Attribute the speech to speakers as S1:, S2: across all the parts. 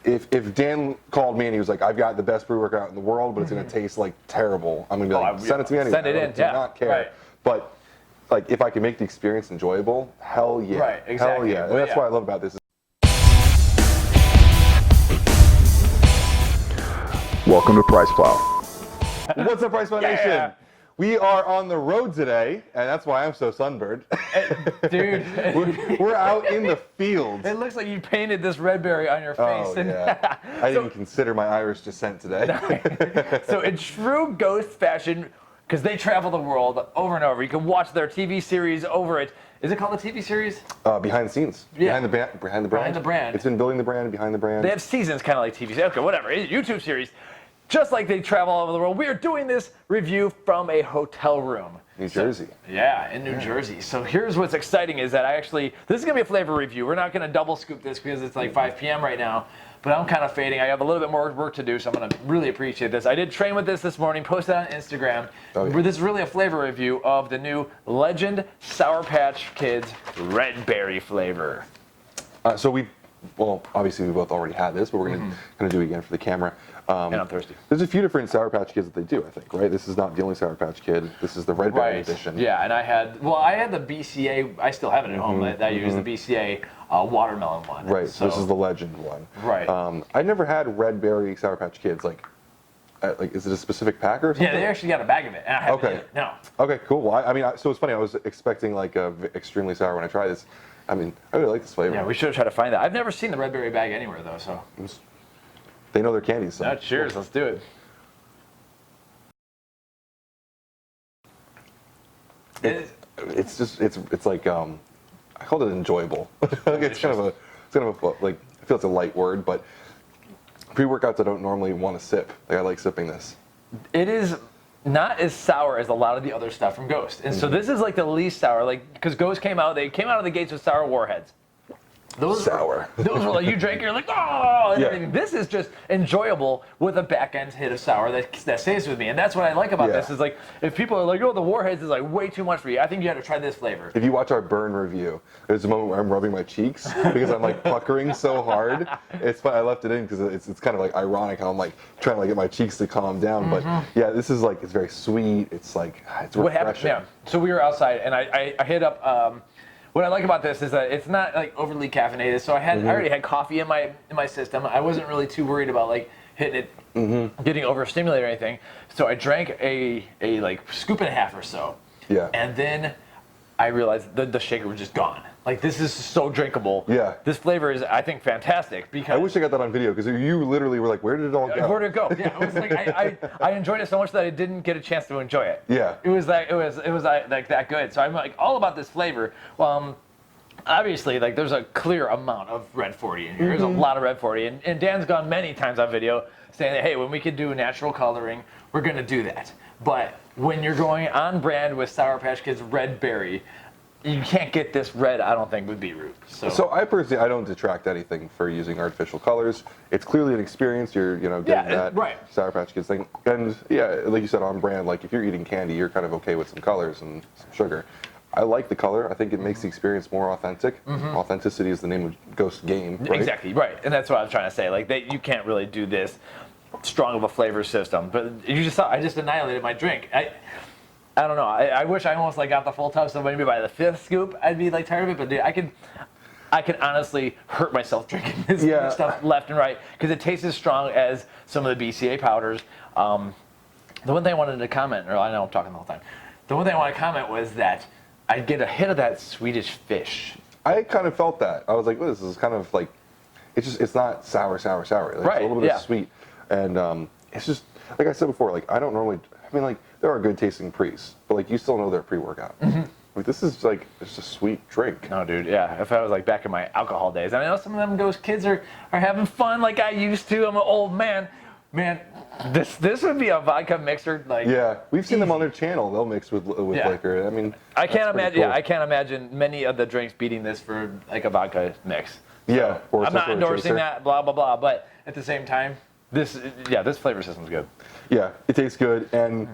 S1: if Dan called me and he was like, I've got the best pre-workout in the world, but it's going to taste like terrible, I'm going to be like, send it to me anyway.
S2: Send it in,
S1: I do not care.
S2: Right.
S1: But like, if I can make the experience enjoyable, hell yeah.
S2: Right, exactly.
S1: Hell yeah. And that's what I love about this. Welcome to Price Plow. What's up, Price Plow Nation?
S2: Yeah.
S1: We are on the road today, and that's why I'm so sunburned.
S2: Dude.
S1: we're out in the fields.
S2: It looks like you painted this Redberry on your face.
S1: Oh, yeah. I didn't consider my Irish descent today.
S2: So in true Ghost fashion, because they travel the world over and over, you can watch their TV series over it. Is it called a TV series?
S1: Behind the scenes.
S2: Yeah.
S1: Behind the brand.
S2: Behind the brand.
S1: It's been building the brand, behind the brand.
S2: They have seasons kind of like TV series. Okay, whatever. It's a YouTube series. Just like they travel all over the world, we are doing this review from a hotel room.
S1: New Jersey.
S2: Yeah, in New Jersey. So here's what's exciting is that this is going to be a flavor review. We're not going to double scoop this because it's like 5 p.m. right now, but I'm kind of fading. I have a little bit more work to do, so I'm going to really appreciate this. I did train with this morning, posted on Instagram.
S1: Oh, yeah.
S2: This is really a flavor review of the new Legend Sour Patch Kids Redberry flavor.
S1: Well, obviously we both already had this, but we're going to do it again for the camera.
S2: And I'm thirsty.
S1: There's a few different Sour Patch Kids that they do, I think, right? This is not the only Sour Patch Kid. This is the Redberry edition.
S2: Yeah, and I had the BCA. I still have it at home. I use the BCA watermelon one.
S1: Right.
S2: So
S1: this is the Legend one.
S2: Right.
S1: I never had Redberry Sour Patch Kids. Like, is it a specific pack or something?
S2: Yeah, they actually got a bag of it, and I haven't had it. No.
S1: Okay, cool. Well, so it's funny. I was expecting like extremely sour when I tried this. I mean, I really like this flavor.
S2: Yeah, we should try to find that. I've never seen the Redberry bag anywhere though, so.
S1: They know their candies. So.
S2: Cheers, let's do it.
S1: It's like I called it enjoyable. It's kind of a like, I feel it's a light word, but pre-workouts I don't normally want to sip. Like, I like sipping this. It
S2: is not as sour as a lot of the other stuff from Ghost, and so this is like the least sour. Like, because Ghost came out of the gates with sour warheads. Those were like, you drink, you're like, oh, and everything. This is just enjoyable with a back end hit of sour that stays with me. And that's what I like about this is like, if people are like, oh, the Warheads is like way too much for you, I think you have to try this flavor.
S1: If you watch our burn review, there's a moment where I'm rubbing my cheeks because I'm like puckering so hard. It's fine. I left it in because it's kind of like ironic how I'm like trying to like get my cheeks to calm down. But yeah, this is like, it's very sweet. It's like, it's refreshing.
S2: What happened? Yeah. So we were outside and I hit up, what I like about this is that it's not like overly caffeinated. So I already had coffee in my system. I wasn't really too worried about like hitting it, getting overstimulated or anything. So I drank a like scoop and a half or so.
S1: Yeah.
S2: And then I realized the shaker was just gone. Like, this is so drinkable.
S1: Yeah.
S2: This flavor is, I think, fantastic because
S1: I wish I got that on video because you literally were like, where did it all go?
S2: Where did it go? Yeah. It was like I enjoyed it so much that I didn't get a chance to enjoy it.
S1: Yeah.
S2: It was like that good. So I'm like all about this flavor. Obviously, like, there's a clear amount of Red 40 in here. There's a lot of Red 40, and Dan's gone many times on video saying that, hey, when we can do natural coloring, we're gonna do that. But when you're going on brand with Sour Patch Kids Redberry, you can't get this red, I don't think, with beetroot. So I
S1: personally, I don't detract anything for using artificial colors. It's clearly an experience. You're, getting that Sour Patch Kids thing. And yeah, like you said, on brand, like if you're eating candy, you're kind of okay with some colors and some sugar. I like the color. I think it makes the experience more authentic. Authenticity is the name of Ghost game, right?
S2: Exactly, right. And that's what I'm trying to say. Like, you can't really do this strong of a flavor system. But you just saw, I just annihilated my drink. I don't know. I wish I almost like got the full tub, so maybe by the 5th scoop I'd be like tired of it. But dude, I can honestly hurt myself drinking this stuff left and right because it tastes as strong as some of the BCA powders. The one thing I wanted to comment, or I know I'm talking the whole time. The one thing I want to comment was that I'd get a hit of that Swedish fish.
S1: I kind of felt that. I was like, well, this is kind of like, it's not sour. Like, it's a little bit sweet, and it's just like I said before. Like, I don't normally. I mean, like, there are good tasting pre's, but like, you still know they're pre-workout. Like, this is like, it's a sweet drink.
S2: No, dude, yeah. If I was like back in my alcohol days, I know some of them Ghost kids are having fun like I used to. I'm an old man. Man, this would be a vodka mixer. Like,
S1: yeah, we've seen them on their channel. They'll mix with liquor. I mean,
S2: I can't imagine. Cool. Yeah, I can't imagine many of the drinks beating this for like a vodka mix.
S1: Yeah,
S2: so I'm not endorsing that. Blah blah blah. But at the same time, this flavor system's good.
S1: Yeah, it tastes good, and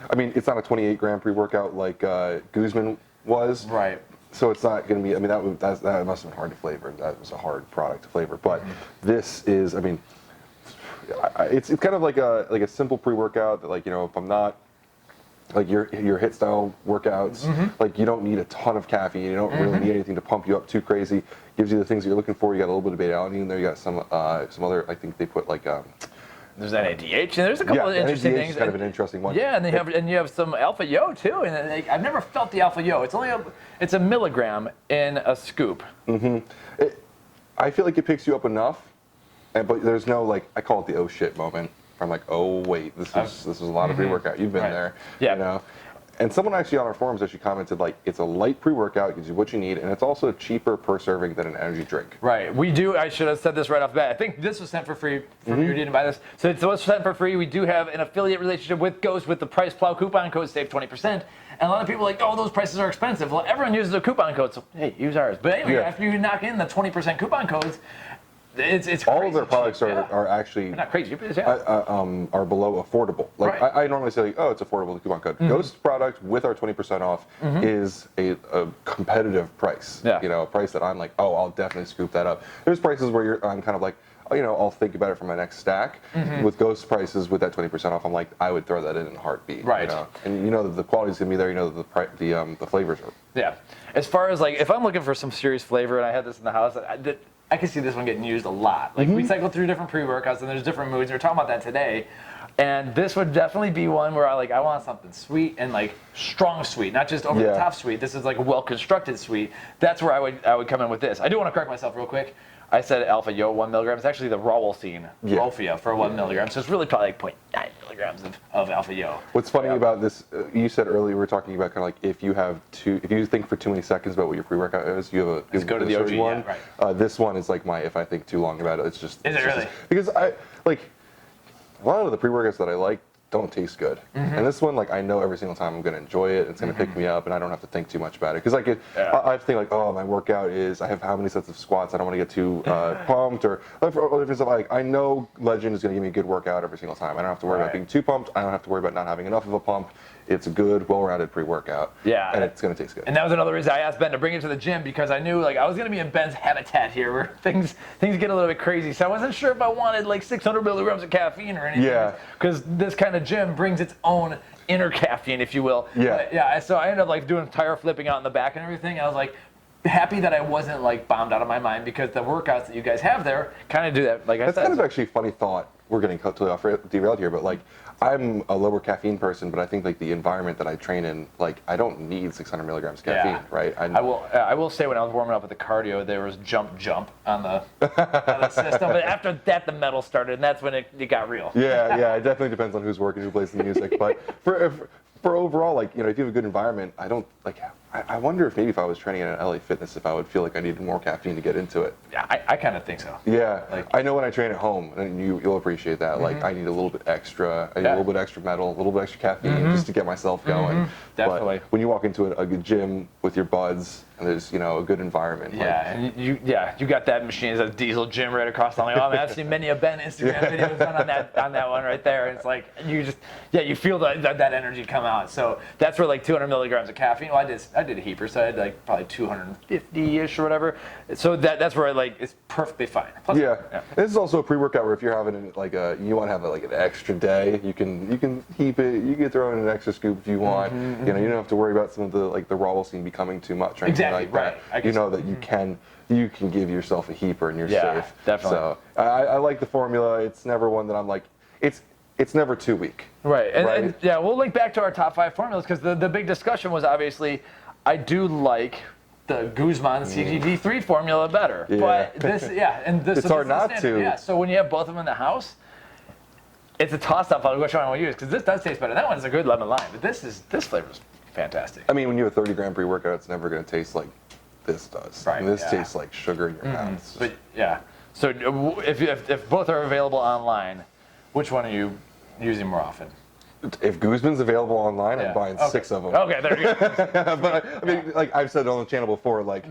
S1: I mean, it's not a 28-gram pre-workout like Guzman was.
S2: Right.
S1: so it's not going to be. I mean, that must have been hard to flavor. That was a hard product to flavor. But this is. I mean, it's kind of like a simple pre-workout that, like, you know, if I'm not like your HIIT style workouts, like, you don't need a ton of caffeine. You don't really need anything to pump you up too crazy. Gives you the things that you're looking for. You got a little bit of beta alanine there. You got some other. I think they put like.
S2: There's NADH, and there's a couple of interesting things.
S1: Is kind of an interesting one.
S2: Yeah, and you have some alpha yo too, and I've never felt the alpha yo. It's a milligram in a scoop.
S1: I feel like it picks you up enough, but there's no, like, I call it the oh shit moment. I'm like, oh wait, this is a lot of pre-workout. You've been there, you know. And someone actually on our forums actually commented, like, it's a light pre-workout, gives you what you need, and it's also cheaper per serving than an energy drink.
S2: Right. We do. I should have said this right off the bat. I think this was sent for free from you. Didn't buy this, so it was sent for free. We do have an affiliate relationship with Ghost with the Price Plow coupon code, save 20%. And a lot of people are like, oh, those prices are expensive. Well, everyone uses a coupon code, so hey, use ours. But anyway, after you knock in the 20% coupon codes, it's crazy.
S1: All of their products are actually
S2: not crazy, but
S1: are below affordable. Like, I normally say, like, oh, it's affordable, the coupon code. Ghost product with our 20% off is a competitive price. You know, a price that I'm like, oh, I'll definitely scoop that up. There's prices where I'm kind of like, oh, you know, I'll think about it for my next stack. With Ghost prices with that 20% off, I'm like, I would throw that in a heartbeat. Right. You know? And you know that the quality's gonna be there. You know that the flavors are.
S2: Yeah. As far as, like, if I'm looking for some serious flavor, and I had this in the house, I can see this one getting used a lot. Like, we cycle through different pre-workouts, and there's different moods. We were talking about that today. And this would definitely be one where I want something sweet and, like, strong sweet, not just over the top sweet. This is like a well-constructed sweet. That's where I would come in with this. I do want to correct myself real quick. I said alpha yo 1 milligram. It's actually the Rawolcine Rolfia for 1 milligram. So it's really probably like 0.9 milligrams of alpha yo.
S1: What's funny about this, you said earlier, we were talking about kind of like if you think for too many seconds about what your pre-workout is, you have
S2: Let's go to the OG
S1: one.
S2: Yeah, right.
S1: This one is like if I think too long about it, it's just.
S2: Is it really?
S1: Because a lot of the pre-workouts that I like don't taste good. And this one, like, I know every single time I'm going to enjoy it. It's going to pick me up, and I don't have to think too much about it. Because I think, like, oh, my workout is, I have how many sets of squats, I don't want to get too pumped, or different stuff. Like, I know Legend is going to give me a good workout every single time. I don't have to worry about being too pumped. I don't have to worry about not having enough of a pump. It's a good, well-rounded pre-workout. Yeah. And it's going to taste good.
S2: And that was another reason I asked Ben to bring it to the gym, because I knew, like, I was going to be in Ben's habitat here where things get a little bit crazy. So I wasn't sure if I wanted, like, 600 milligrams of caffeine or anything. Yeah. Because this kind of gym brings its own inner caffeine, if you will. Yeah. But, so I ended up, like, doing tire flipping out in the back and everything. I was, like, happy that I wasn't, like, bombed out of my mind, because the workouts that you guys have there kind of do that. Like I said.
S1: That's kind of actually a funny thought. We're getting totally off derailed here, but, like, I'm a lower caffeine person, but I think, like, the environment that I train in, like, I don't need 600 milligrams caffeine, right? I
S2: will say, when I was warming up with the cardio, there was jump on the system, but after that, the metal started, and that's when it got real.
S1: Yeah, it definitely depends on who's working, who plays the music, but for overall, like, you know, if you have a good environment, I wonder if maybe if I was training at LA Fitness, if I would feel like I needed more caffeine to get into it.
S2: Yeah, I kind of think so.
S1: Yeah, like, I know when I train at home, and you'll appreciate that. Like, I need a little bit extra. I need a little bit extra metal, a little bit extra caffeine just to get myself going.
S2: Definitely.
S1: But when you walk into a good gym with your buds, and there's, you know, a good environment.
S2: And you got that machine, it's a diesel gym right across the line. Oh, I've seen many of Ben Instagram videos on that one right there. It's like you feel that energy come out. So that's where, like, 200 milligrams of caffeine. Well, I did a heaper, so I had, like, probably 250-ish or whatever. So that's where, like, it's perfectly fine. Plus,
S1: This is also a pre-workout where if you're having you want to have like an extra day, you can heap it. You can throw in an extra scoop if you want. You know, you don't have to worry about some of the, like, the Rawolcine becoming too much or anything like that. You know that you can give yourself a heaper and you're safe.
S2: Definitely.
S1: So I like the formula. It's never one that I'm like, it's never too weak.
S2: Right. And we'll link back to our top 5 formulas, because the big discussion was, obviously, I do like the Guzman CGD3 formula better. But
S1: it's hard not to.
S2: Yeah. So when you have both of them in the house, it's a toss-up on which one I want to use, because this does taste better. That one's a good lemon lime, but this flavor's fantastic.
S1: I mean, when you have a 30-gram pre-workout, it's never going to taste like this does.
S2: Right.
S1: And this tastes like sugar in your mouth.
S2: But so if both are available online, which one are you using more often?
S1: If Guzman's available online, I'm buying 6 of them.
S2: Okay, there you go.
S1: But I mean, like I've said on the channel before, like,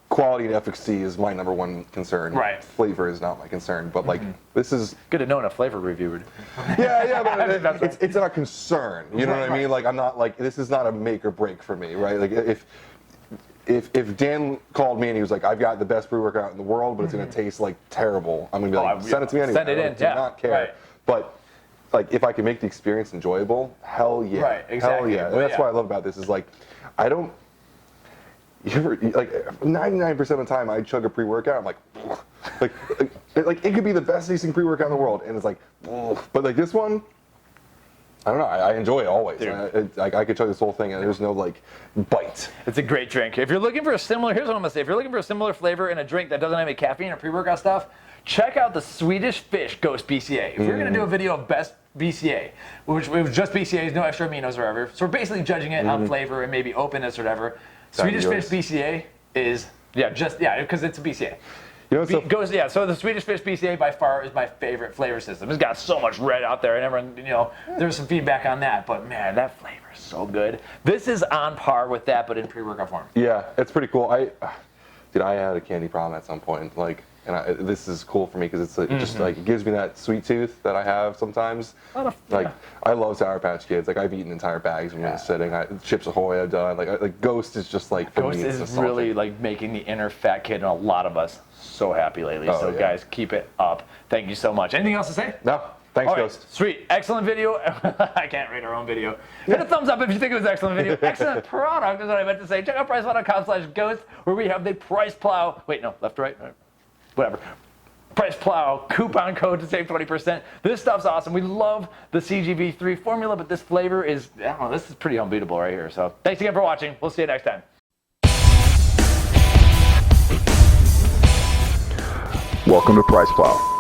S1: quality and efficacy is my number one concern.
S2: Right.
S1: Flavor is not my concern, but like this is
S2: good to know in a flavor reviewer.
S1: But it's not a concern. You know what I mean? Like, I'm not like, this is not a make or break for me, right? Like, if if Dan called me and he was like, I've got the best pre-workout in the world, but it's going to taste like terrible, I'm going to be like, send it to me anyway.
S2: Send it in,
S1: I do not care.
S2: Right.
S1: But like, if I can make the experience enjoyable, hell yeah.
S2: Right, exactly.
S1: Hell yeah. And that's what I love about this is like, I don't, you ever, like 99% of the time I chug a pre-workout, I'm like, like it could be the best tasting pre-workout in the world, and it's like, but like this one, I don't know, I enjoy it always. I could chug this whole thing and there's no like bite.
S2: It's a great drink. If you're looking for a similar, here's what I'm gonna say. If you're looking for a similar flavor in a drink that doesn't have any caffeine or pre-workout stuff, check out the Swedish Fish Ghost BCA. If we're gonna do a video of best BCA, which it was just BCAs, no extra aminos or whatever, so we're basically judging it on flavor and maybe openness or whatever. Swedish Fish BCA is, because it's a BCA.
S1: You know,
S2: So the Swedish Fish BCA by far is my favorite flavor system. It's got so much red out there, and everyone, there's some feedback on that, but man, that flavor is so good. This is on par with that, but in pre-workout form.
S1: Yeah, it's pretty cool. I had a candy problem at some point, like, and this is cool for me because it's just like it gives me that sweet tooth that I have sometimes. Like I love Sour Patch Kids. Like I've eaten entire bags when I'm sitting. Chips Ahoy I've done. Like Ghost is just like for
S2: Ghost
S1: me.
S2: is
S1: it's
S2: really like making the inner fat kid in a lot of us so happy lately.
S1: Oh,
S2: so guys, keep it up. Thank you so much. Anything else to say?
S1: No. Thanks,
S2: All right,
S1: Ghost.
S2: Sweet. Excellent video. I can't rate our own video. Hit a thumbs up if you think it was an excellent video. Excellent product is what I meant to say. Check out priceplow.com/ghost where we have the Price Plow. Wait, no, left, right? Whatever. Price Plow coupon code to save 20%. This stuff's awesome. We love the CGV3 formula, but this flavor is, I don't know, this is pretty unbeatable right here. So thanks again for watching. We'll see you next time.
S3: Welcome to Price Plow.